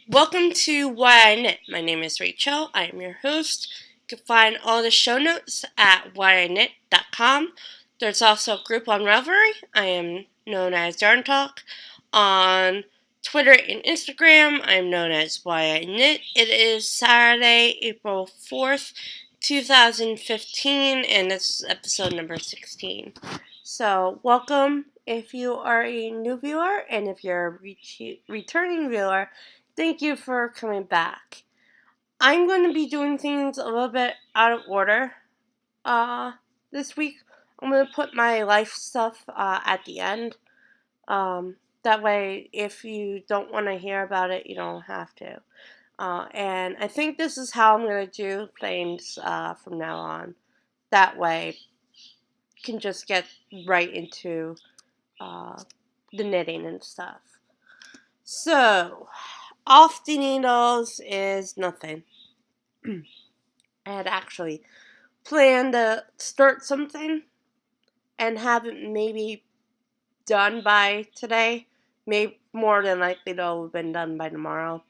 Welcome to Why I Knit. My name is Rachel. I am your host. You can find all the show notes at whyiknit.com. There's also a group on Ravelry. I am known as Yarn Talk. On Twitter and Instagram, I am known as Why I Knit. It is Saturday, April 4th, 2015, and this is episode number 16. So, welcome if you are a new viewer, and if you're a returning viewer, thank you for coming back. I'm going to be doing things a little bit out of order this week. I'm going to put my life stuff at the end. That way, if you don't want to hear about it, you don't have to. And I think this is how I'm going to do things from now on. That way, you can just get right into the knitting and stuff. So, off the needles is nothing. I had actually planned to start something and have it maybe done by today. Maybe more than likely it'll have been done by tomorrow.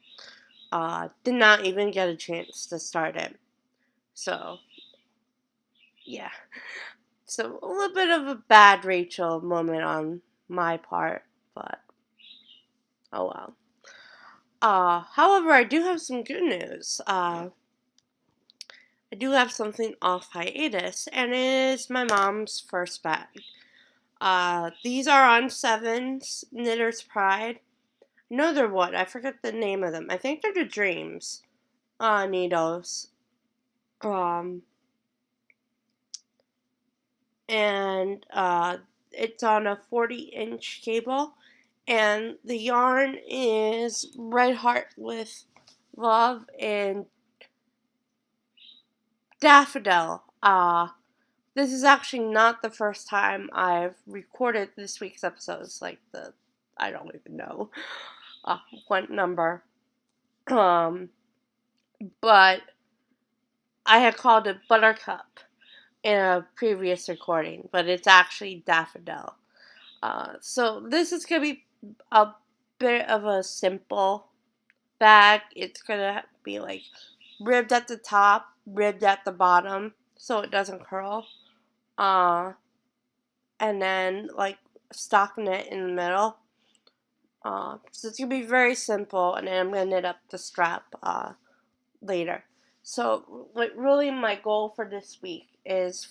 Did not even get a chance to start it. So, yeah. So, a little bit of a bad Rachel moment on my part, but oh well. However, I do have some good news. I do have something off hiatus, and it is my mom's first bag. These are on Sevens Knitter's Pride. No, they're what? I forget the name of them. I think they're the Dreams needles. And it's on a 40-inch cable, and the yarn is Red Heart with Love and Daffodil. This is actually not the first time I've recorded this week's episodes. I don't even know what number. But I had called it Buttercup in a previous recording, but it's actually Daffodil. So this is going to be a bit of a simple bag. It's going to be like ribbed at the top, ribbed at the bottom, so it doesn't curl. And then like stocking it in the middle. So it's going to be very simple, and then I'm going to knit up the strap later. So really my goal for this week is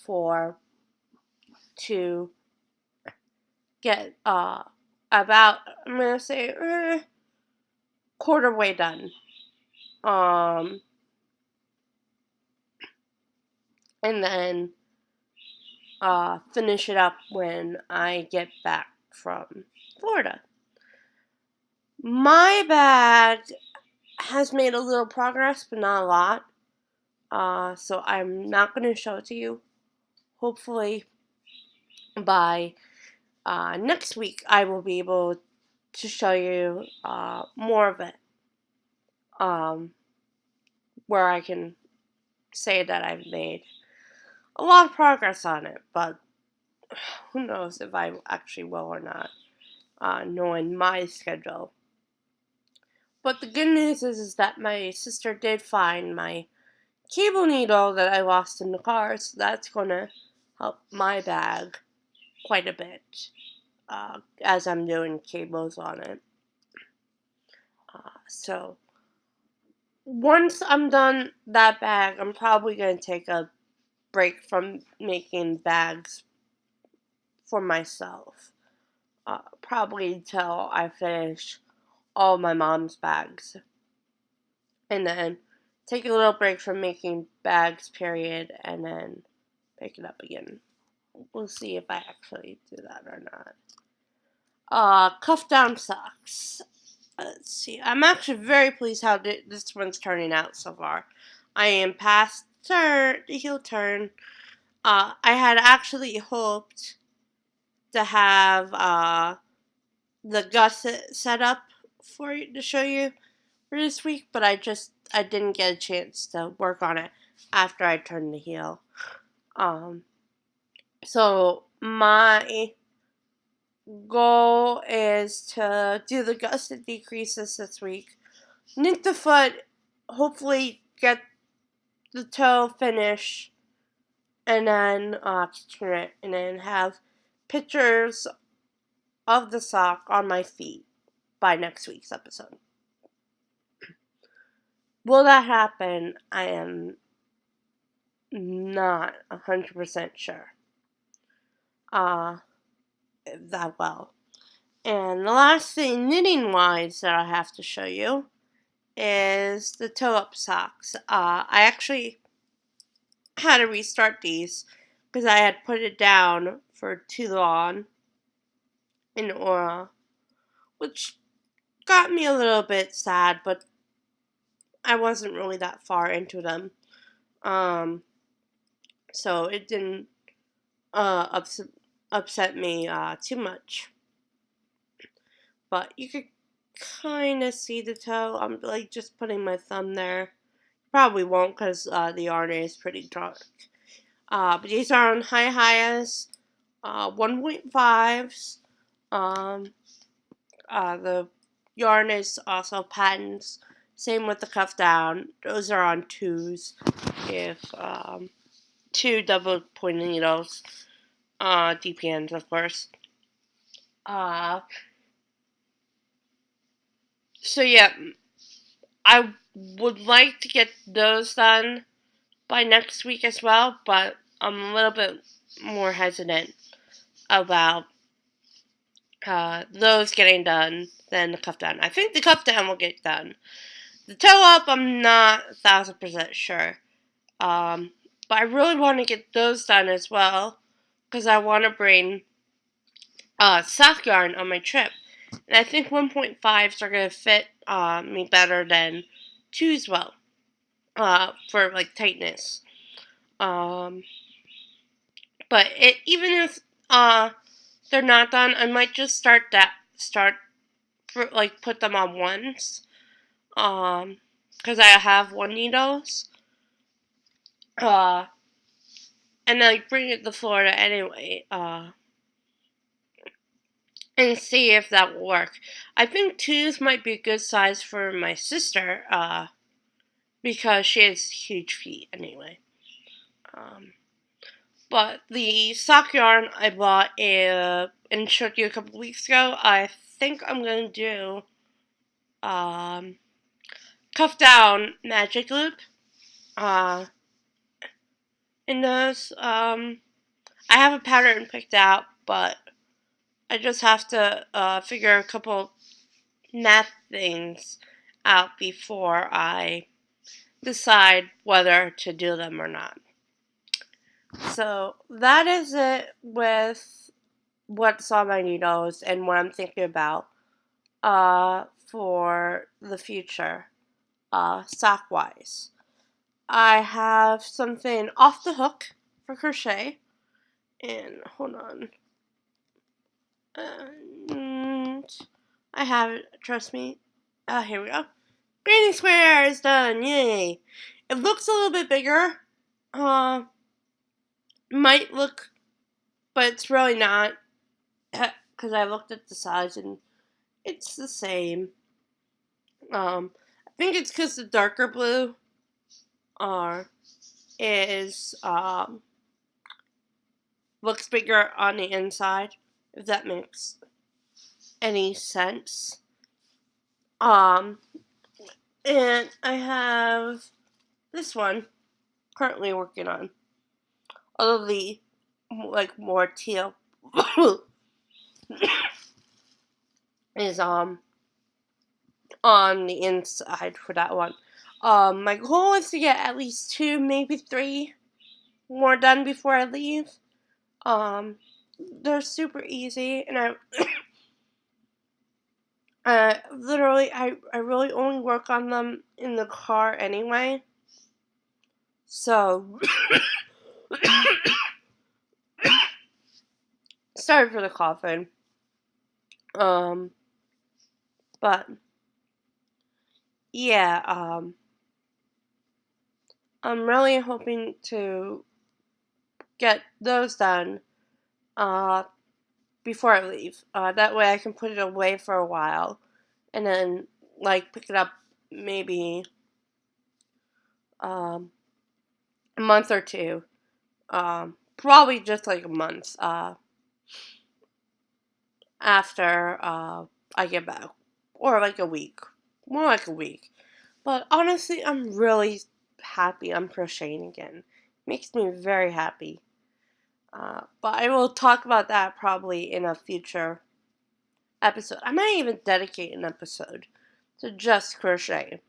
to get about, I'm going to say, quarter way done. And then finish it up when I get back from Florida. My bag has made a little progress, but not a lot. So I'm not going to show it to you. Hopefully by next week I will be able to show you more of it. Where I can say that I've made a lot of progress on it, but who knows if I actually will or not, knowing my schedule. But the good news is that my sister did find my cable needle that I lost in the car, so that's going to help my bag quite a bit as I'm doing cables on it. So once I'm done that bag, I'm probably going to take a break from making bags for myself. Probably until I finish all my mom's bags. And then take a little break from making bags, period, and then pick it up again. We'll see if I actually do that or not. Cuff down socks. Let's see. I'm actually very pleased how this one's turning out so far. I am past the heel turn. I had actually hoped to have the gusset set up for you to show you for this week, but I didn't get a chance to work on it after I turned the heel. So my goal is to do the gusset decreases this week, knit the foot, hopefully get the toe finish, and then turn it, and then have pictures of the sock on my feet by next week's episode. Will that happen? I am not 100% sure. That well. And the last thing, knitting wise, that I have to show you is the toe up socks. I actually had to restart these because I had put it down for too long in Aura, which got me a little bit sad, but I wasn't really that far into them. So it didn't upset me too much. But you could kind of see the toe. I'm like just putting my thumb there. Probably won't because the yarn is pretty dark. But these are on Hi-Hias 1.5s. The yarn is also patents. Same with the cuff down. Those are on 2s. If 2 double pointed needles. DPNs, of course. So yeah, I would like to get those done by next week as well, but I'm a little bit more hesitant about those getting done than the cuff down. I think the cuff down will get done. The toe up, I'm not 1,000% sure. But I really want to get those done as well because I want to bring sock yarn on my trip. And I think 1.5s are going to fit me better than 2s will for like tightness. But even if they're not done, I might just start put them on ones. Because I have 1 needles. And then bring it to Florida anyway. And see if that will work. I think 2s might be a good size for my sister, because she has huge feet anyway. But the sock yarn I bought and showed you a couple weeks ago, I think I'm going to do cuff down magic loop in those. I have a pattern picked out, but I just have to figure a couple math things out before I decide whether to do them or not. So that is it with what's on my needles and what I'm thinking about for the future, sock wise. I have something off the hook for crochet, and hold on. And I have it, trust me. Here we go. Granny square is done, yay! It looks a little bit bigger. Might look, but it's really not. Because I looked at the size and it's the same. I think it's because the darker blue is looks bigger on the inside, if that makes any sense. And I have this one currently working on. Although the more teal is on the inside for that one. My goal is to get at least 2, maybe 3 more done before I leave. They're super easy, and I really only work on them in the car anyway. So sorry for the coughing. But yeah, I'm really hoping to get those done before I leave. That way I can put it away for a while and then pick it up maybe a month or two. Probably just like a month after I get back, or like a week, more like a week. But honestly, I'm really happy I'm crocheting again. Makes me very happy. But I will talk about that probably in a future episode. I might even dedicate an episode to just crochet.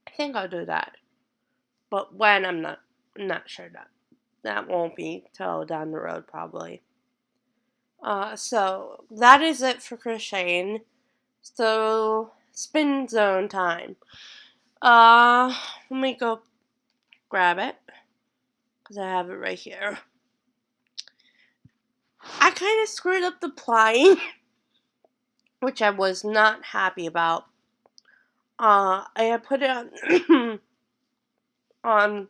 I think I'll do that. But when, I'm not sure that. That won't be till down the road probably. So that is it for crocheting. So spin zone time. Let me go grab it because I have it right here. I kind of screwed up the plying, which I was not happy about. I had put it on on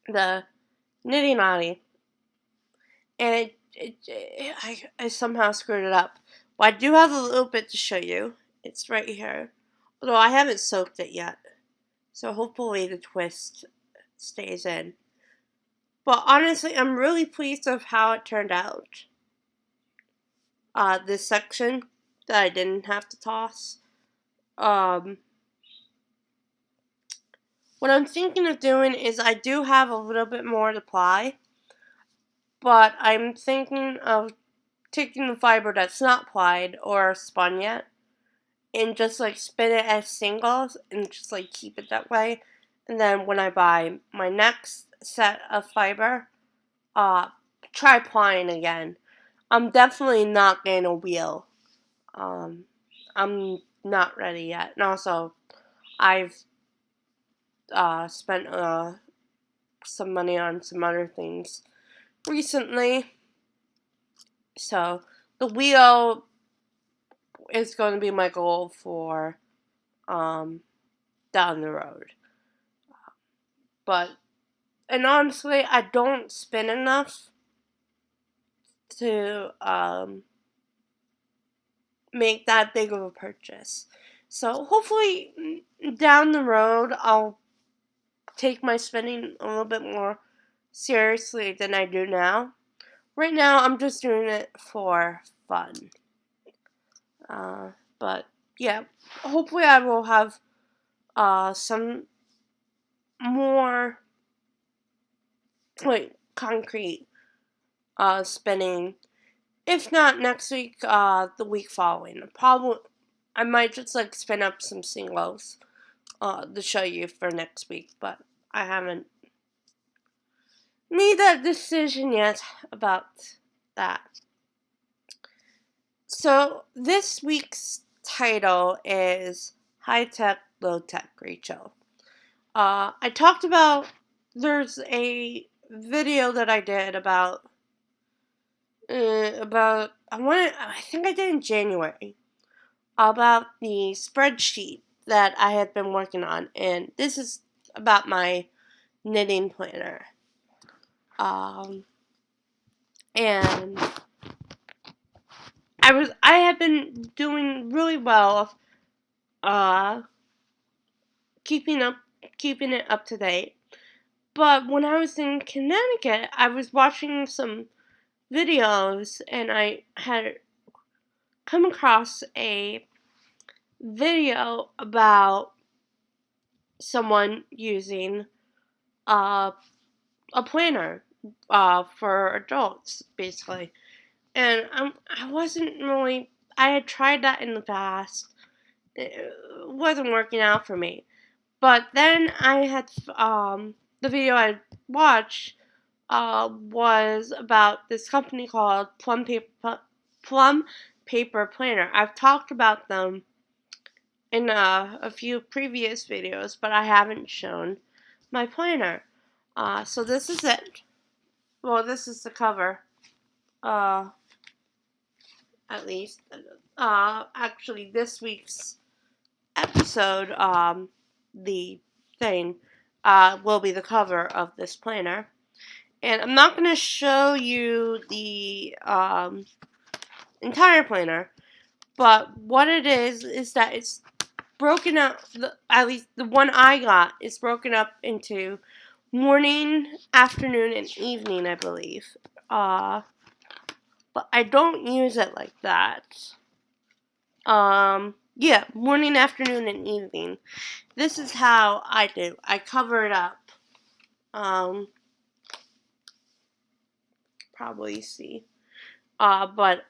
the Knitty Knotty, and I somehow screwed it up. Well, I do have a little bit to show you. It's right here. Although I haven't soaked it yet. So hopefully the twist stays in. But honestly, I'm really pleased with how it turned out. This section that I didn't have to toss. What I'm thinking of doing is I do have a little bit more to ply. But I'm thinking of taking the fiber that's not plied or spun yet and just like spin it as singles and just like keep it that way. And then when I buy my next set of fiber, try plying again. I'm definitely not getting a wheel. I'm not ready yet. And also, I've spent some money on some other things recently. So the wheel is going to be my goal for down the road. And honestly, I don't spin enough to make that big of a purchase. So hopefully down the road I'll take my spinning a little bit more seriously than I do now. Right now I'm just doing it for fun. But yeah, hopefully I will have some more concrete spinning. If not next week, the week following. Probably I might just like spin up some singles to show you for next week, but I haven't made that decision yet about that. So this week's title is High Tech, Low Tech, Rachel. I talked about, there's a video that I did about I think I did in January, about the spreadsheet that I had been working on, and this is about my knitting planner. And I had been doing really well, keeping it up to date. But when I was in Connecticut, I was watching some videos, and I had come across a video about someone using a planner for adults, basically. And I wasn't really, I had tried that in the past. It wasn't working out for me. But then I had, the video I watched was about this company called Plum Paper Planner. I've talked about them in a few previous videos, but I haven't shown my planner. So this is it. Well, this is the cover. At least. Actually, this week's episode, the thing, will be the cover of this planner. And I'm not going to show you the entire planner, but what it is that it's broken up, at least the one I got is broken up into morning, afternoon, and evening, I believe. But I don't use it like that. Yeah, morning, afternoon, and evening. This is how I do. I cover it up. Probably see. But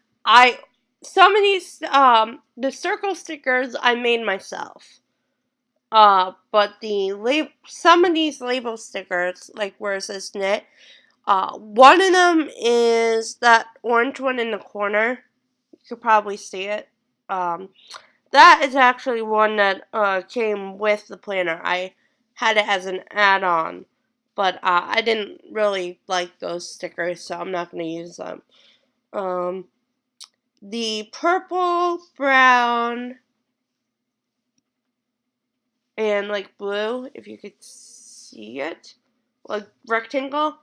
some of these, the circle stickers I made myself. But some of these label stickers, like where it says knit, one of them is that orange one in the corner. You could probably see it. That is actually one that came with the planner. I had it as an add-on, but I didn't really like those stickers, so I'm not going to use them. The purple, brown, and like blue, if you could see it, like rectangle,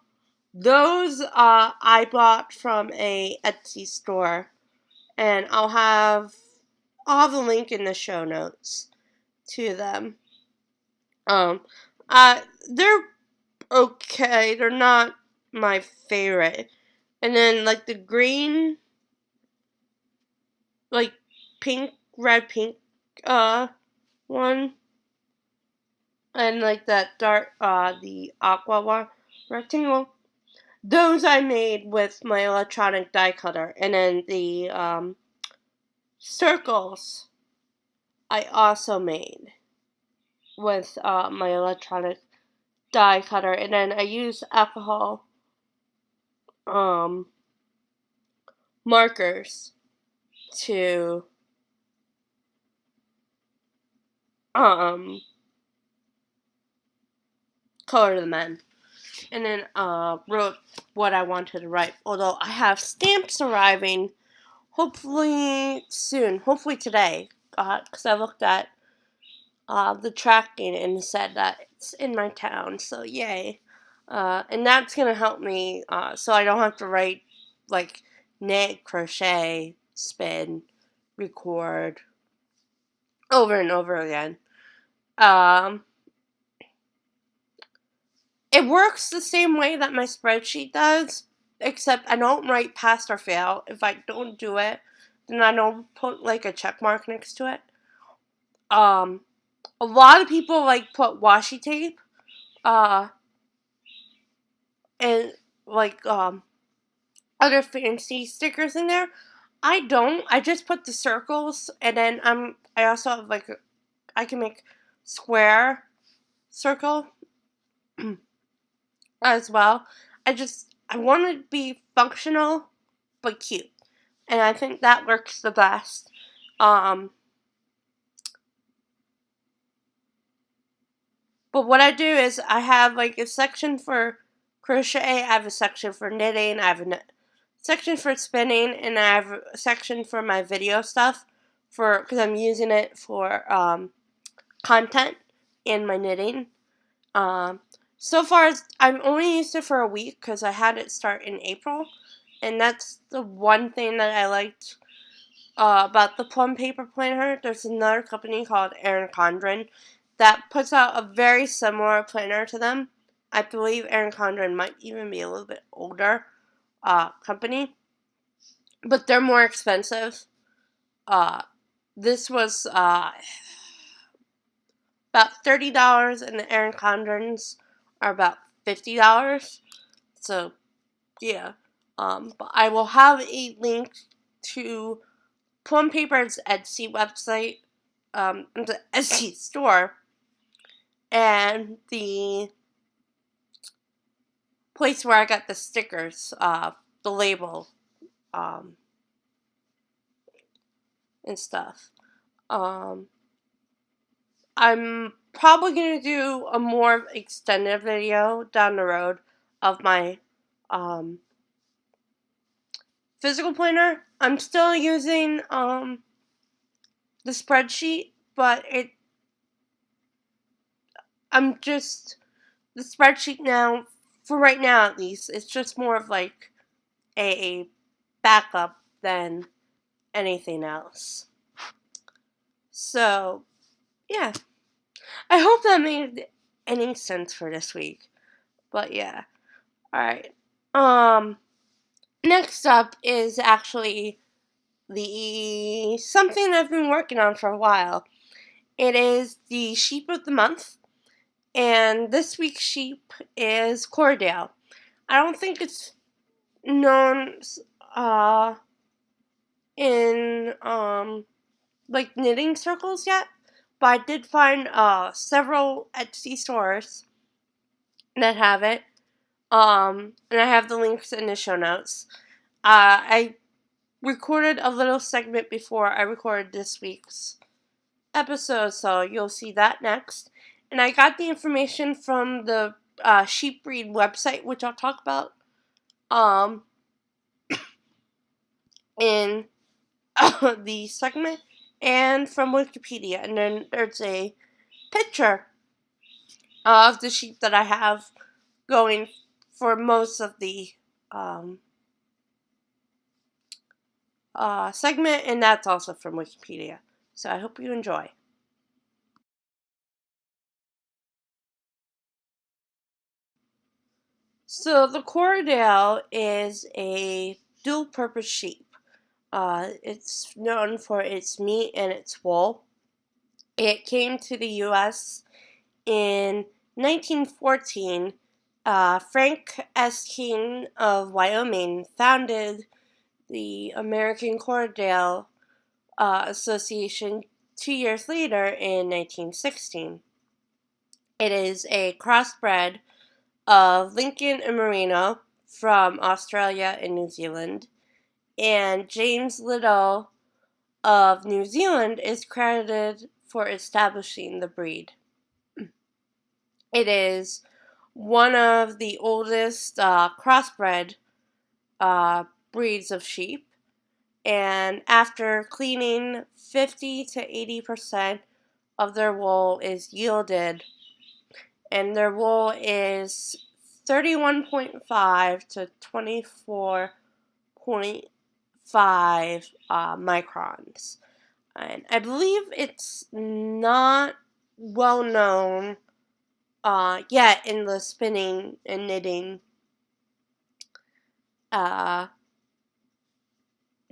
those I bought from a Etsy store, and I'll have the link in the show notes to them. They're okay. They're not my favorite. And then like the green, like red, pink, one, and like that dark, the aqua one rectangle. Those I made with my electronic die cutter, and then the circles I also made with my electronic die cutter, and then I used alcohol markers to color them in, and then wrote what I wanted to write. Although I have stamps arriving, hopefully soon, hopefully today, because I looked at the tracking and said that it's in my town, so yay. And that's gonna help me, so I don't have to write like knit, crochet, spin, record over and over again. It works the same way that my spreadsheet does, except I don't write pass or fail. If I don't do it, then I don't put like a check mark next to it. A lot of people like put washi tape, and like other fancy stickers in there. I don't. I just put the circles, and then I also have like I can make square circle as well. I want it to be functional but cute, and I think that works the best. But what I do is I have like a section for crochet, I have a section for knitting, I have a section for spinning, and I have a section for my video stuff because I'm using it for content in my knitting. So far, I've only used it for a week because I had it start in April, and that's the one thing that I liked about the Plum Paper Planner. There's another company called Erin Condren that puts out a very similar planner to them. I believe Erin Condren might even be a little bit older company, but they're more expensive. This was about $30, and the Erin Condrens are about $50. So, yeah. But I will have a link to Plum Paper's Etsy website, the Etsy store, and the place where I got the stickers, the label, and stuff. I'm probably going to do a more extended video down the road of my physical planner. I'm still using the spreadsheet, but the spreadsheet now, for right now at least, it's just more of like a backup than anything else. So, yeah. I hope that made any sense for this week. But yeah. Alright. Next up is actually the something I've been working on for a while. It is the sheep of the month. And this week's sheep is Cordell. I don't think it's known uh in like knitting circles yet, but I did find several Etsy stores that have it. And I have the links in the show notes. I recorded a little segment before I recorded this week's episode, so you'll see that next. And I got the information from the sheep breed website, which I'll talk about in the segment, and from Wikipedia. And then there's a picture of the sheep that I have going for most of the um, segment, and that's also from Wikipedia. So I hope you enjoy. So the Cordell is a dual-purpose sheep. It's known for its meat and its wool. It came to the U.S. in 1914. Frank S. King of Wyoming founded the American Cordell Association 2 years later in 1916. It is a crossbred of Lincoln and Merino from Australia and New Zealand, and James Little of New Zealand is credited for establishing the breed. It is one of the oldest crossbred breeds of sheep, and after cleaning, 50 to 80% of their wool is yielded, and their wool is 31.5 to 24.5 microns. And I believe it's not well known yet in the spinning and knitting uh,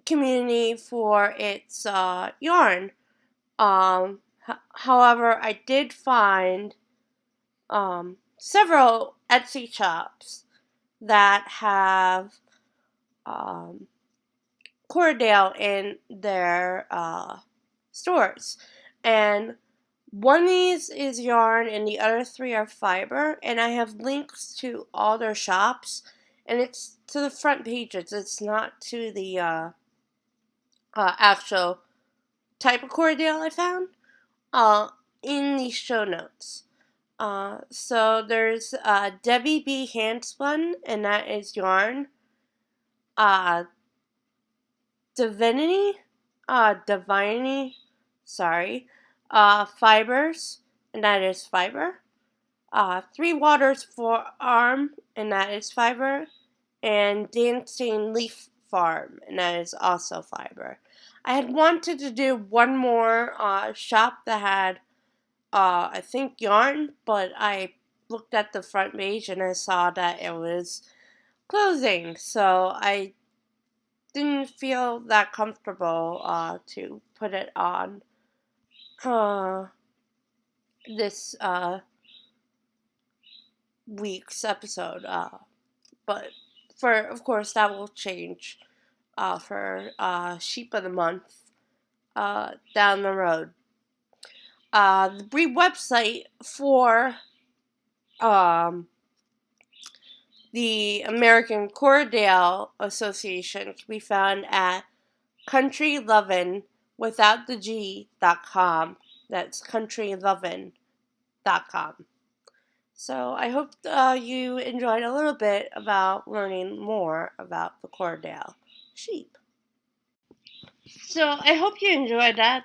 community for its yarn. However, I did find several Etsy shops that have Cordell in their stores, and one of these is yarn and the other three are fiber, and I have links to all their shops, and it's to the front pages. It's not to the actual type of Cordell I found in the show notes. So there's Debbie B. Handspun, and that is yarn. Divinity, sorry, fibers, and that is fiber. Three Waters for Arm, and that is fiber. And Dancing Leaf Farm, and that is also fiber. I had wanted to do one more shop that had, I think, yarn, but I looked at the front page and I saw that it was closing, so I didn't feel that comfortable to put it on this week's episode. But of course, that will change for Sheep of the Month down the road. The breed website for the American Cordell Association can be found at countrylovin without the G.com. That's countrylovin.com. So I hope you enjoyed a little bit about learning more about the Cordell sheep. So I hope you enjoyed that.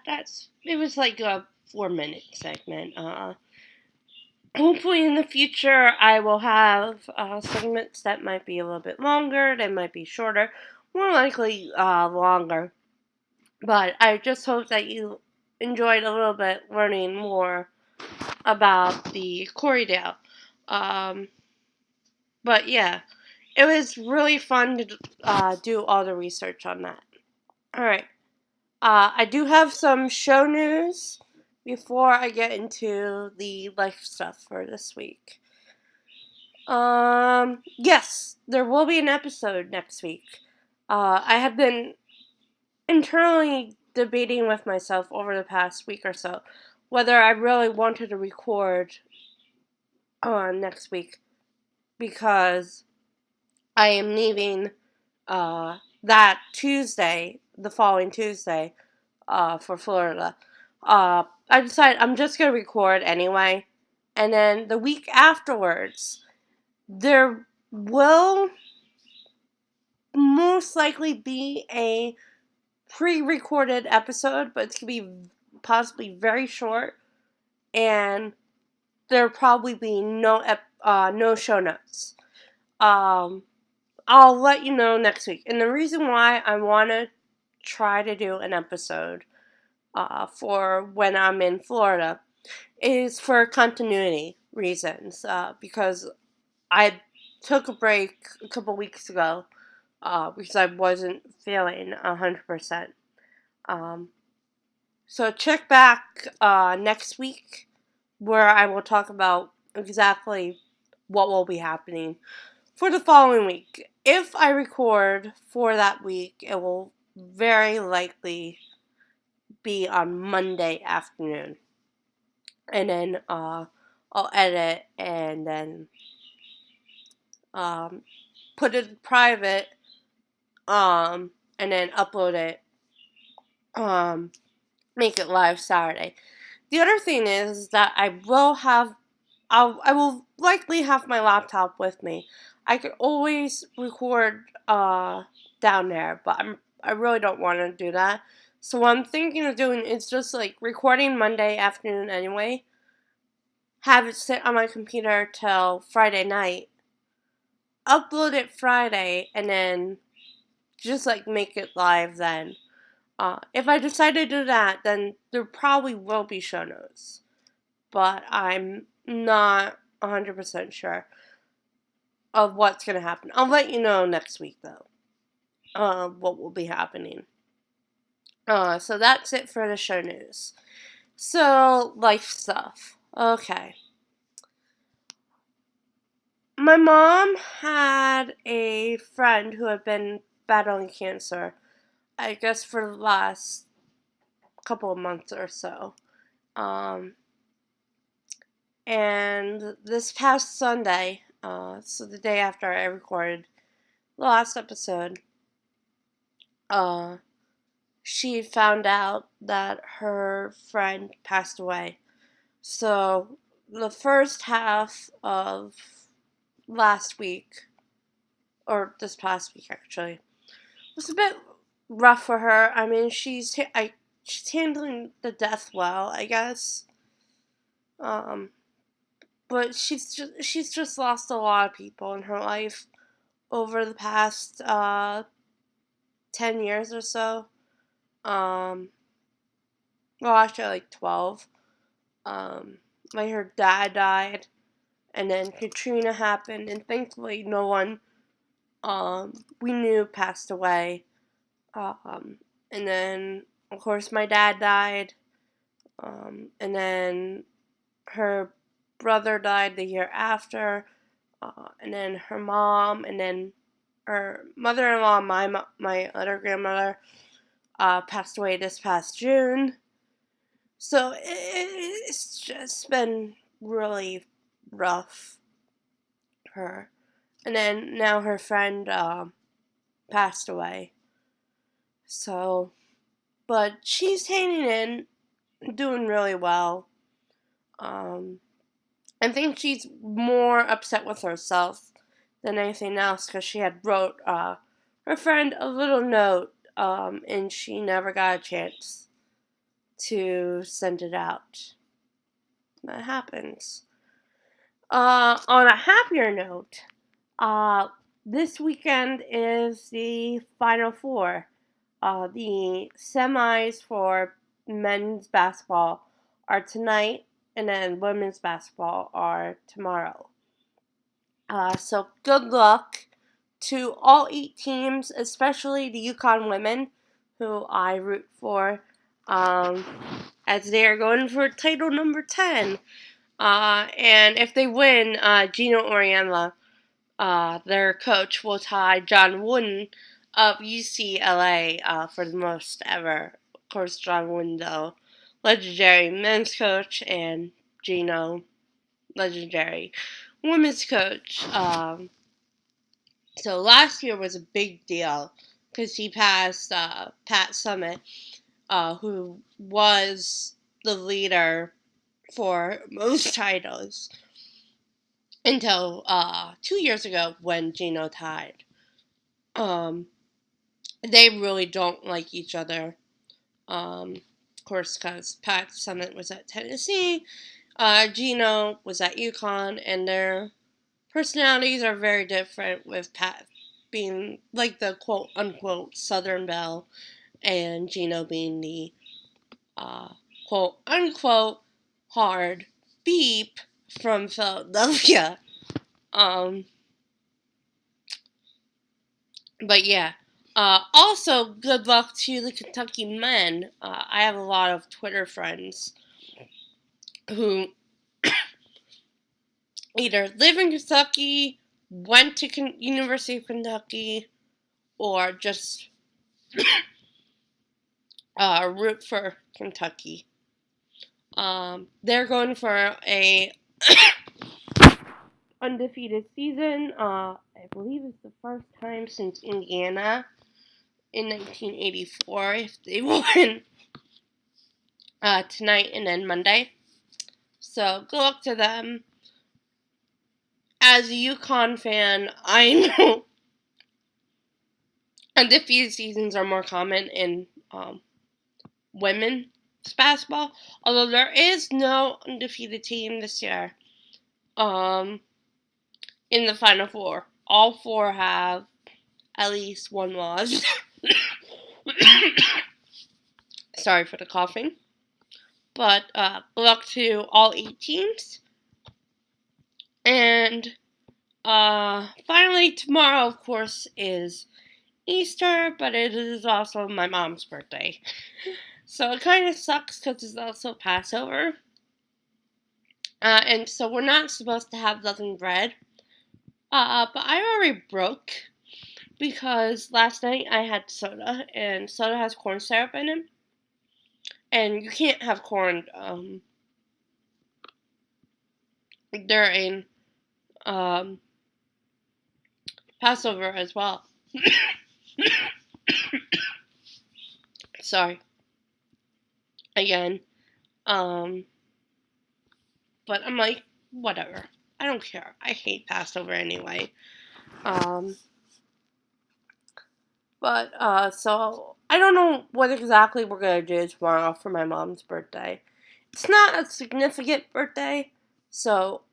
It was like a 4-minute segment. Hopefully in the future I will have segments that might be a little bit longer, that might be shorter, more likely longer. But I just hope that you enjoyed a little bit learning more about the Corriedale. Um, but yeah, it was really fun to do all the research on that. All right. I do have some show news before I get into the life stuff for this week. Yes, there will be an episode next week. I have been internally debating with myself over the past week or so whether I really wanted to record on next week because I am leaving that Tuesday, the following Tuesday, for Florida. I decided I'm just going to record anyway. And then the week afterwards, there will most likely be a pre-recorded episode, but it's going to be possibly very short. And there'll probably be no show notes. I'll let you know next week. And the reason why I want to try to do an episode for when I'm in Florida is for continuity reasons. Because I took a break a couple weeks ago because I wasn't feeling 100%. So check back next week where I will talk about exactly what will be happening for the following week. If I record for that week, it will very likely be on Monday afternoon. And then I'll edit and then put it private and then upload it, make it live Saturday. The other thing is that I will likely have my laptop with me. I could always record down there, but I really don't want to do that. So what I'm thinking of doing is just like recording Monday afternoon anyway. Have it sit on my computer till Friday night. Upload it Friday and then just like make it live then. If I decide to do that, then there probably will be show notes. But I'm not 100% sure of what's going to happen. I'll let you know next week, though, what will be happening. So that's it for the show news. So, life stuff. Okay. My mom had a friend who had been battling cancer, I guess, for the last couple of months or so. And this past Sunday, so the day after I recorded the last episode, she found out that her friend passed away. So the first half of last week, or this past week actually, was a bit rough for her. I mean, she's handling the death well, I guess. But she's just lost a lot of people in her life over the past 10 years or so. Well, actually, like 12. Like her dad died, and then Katrina happened, and thankfully no one we knew passed away. And then of course my dad died. And then her brother died the year after. And then her mom, and then her mother-in-law, my other grandmother, passed away this past June. So it's just been really rough for her. And then now her friend passed away. So, but she's hanging in, doing really well. I think she's more upset with herself than anything else because she had wrote her friend a little note and she never got a chance to send it out. That happens. On a happier note, this weekend is the Final Four, the semis for men's basketball are tonight, and then women's basketball are tomorrow. So good luck to all 8 teams, especially the UConn women, who I root for, as they are going for title number 10. And if they win, Gino Auriemma, their coach, will tie John Wooden of UCLA for the most ever. Of course, John Wooden, though, legendary men's coach, and Gino, legendary women's coach. So last year was a big deal because he passed Pat Summitt, who was the leader for most titles until 2 years ago when Gino tied. They really don't like each other. Of course, because Pat Summitt was at Tennessee, Gino was at UConn, and their personalities are very different, with Pat being like the quote unquote Southern Belle, and Gino being the quote unquote hard beep from Philadelphia. But yeah. Also, good luck to the Kentucky men. I have a lot of Twitter friends who either live in Kentucky, went to University of Kentucky, or just root for Kentucky. They're going for a undefeated season. I believe it's the first time since Indiana in 1984 if they win tonight and then Monday. So good luck to them. As a UConn fan, I know undefeated seasons are more common in women's basketball, although there is no undefeated team this year in the Final Four. All 4 have at least 1 loss. Sorry for the coughing. But good luck to all 8 teams. And finally, tomorrow, of course, is Easter, but it is also my mom's birthday. So it kind of sucks because it's also Passover. And so we're not supposed to have leavened bread. But I already broke because last night I had soda, and soda has corn syrup in it. And you can't have corn during Passover as well. Sorry. Again. But I'm like, whatever. I don't care. I hate Passover anyway. But so I don't know what exactly we're gonna do tomorrow for my mom's birthday. It's not a significant birthday, so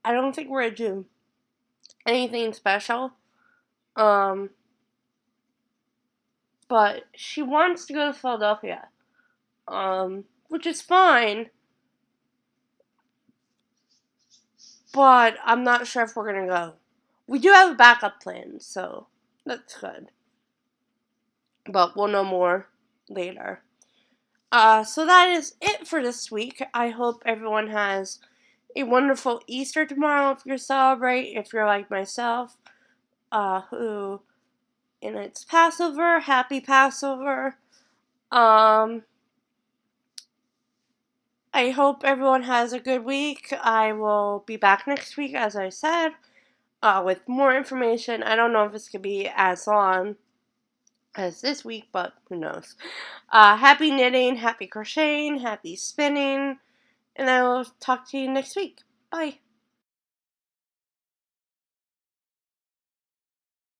I don't think we're gonna do anything special. But she wants to go to Philadelphia, which is fine. But I'm not sure if we're gonna go. We do have a backup plan, so that's good. But we'll know more later. So that is it for this week. I hope everyone has a wonderful Easter tomorrow if you're celebrating, if you're like myself, who, and it's Passover. Happy Passover. I hope everyone has a good week. I will be back next week, as I said, with more information. I don't know if it's going to be as long as this week, but who knows. Happy knitting, happy crocheting, happy spinning, and I will talk to you next week. Bye.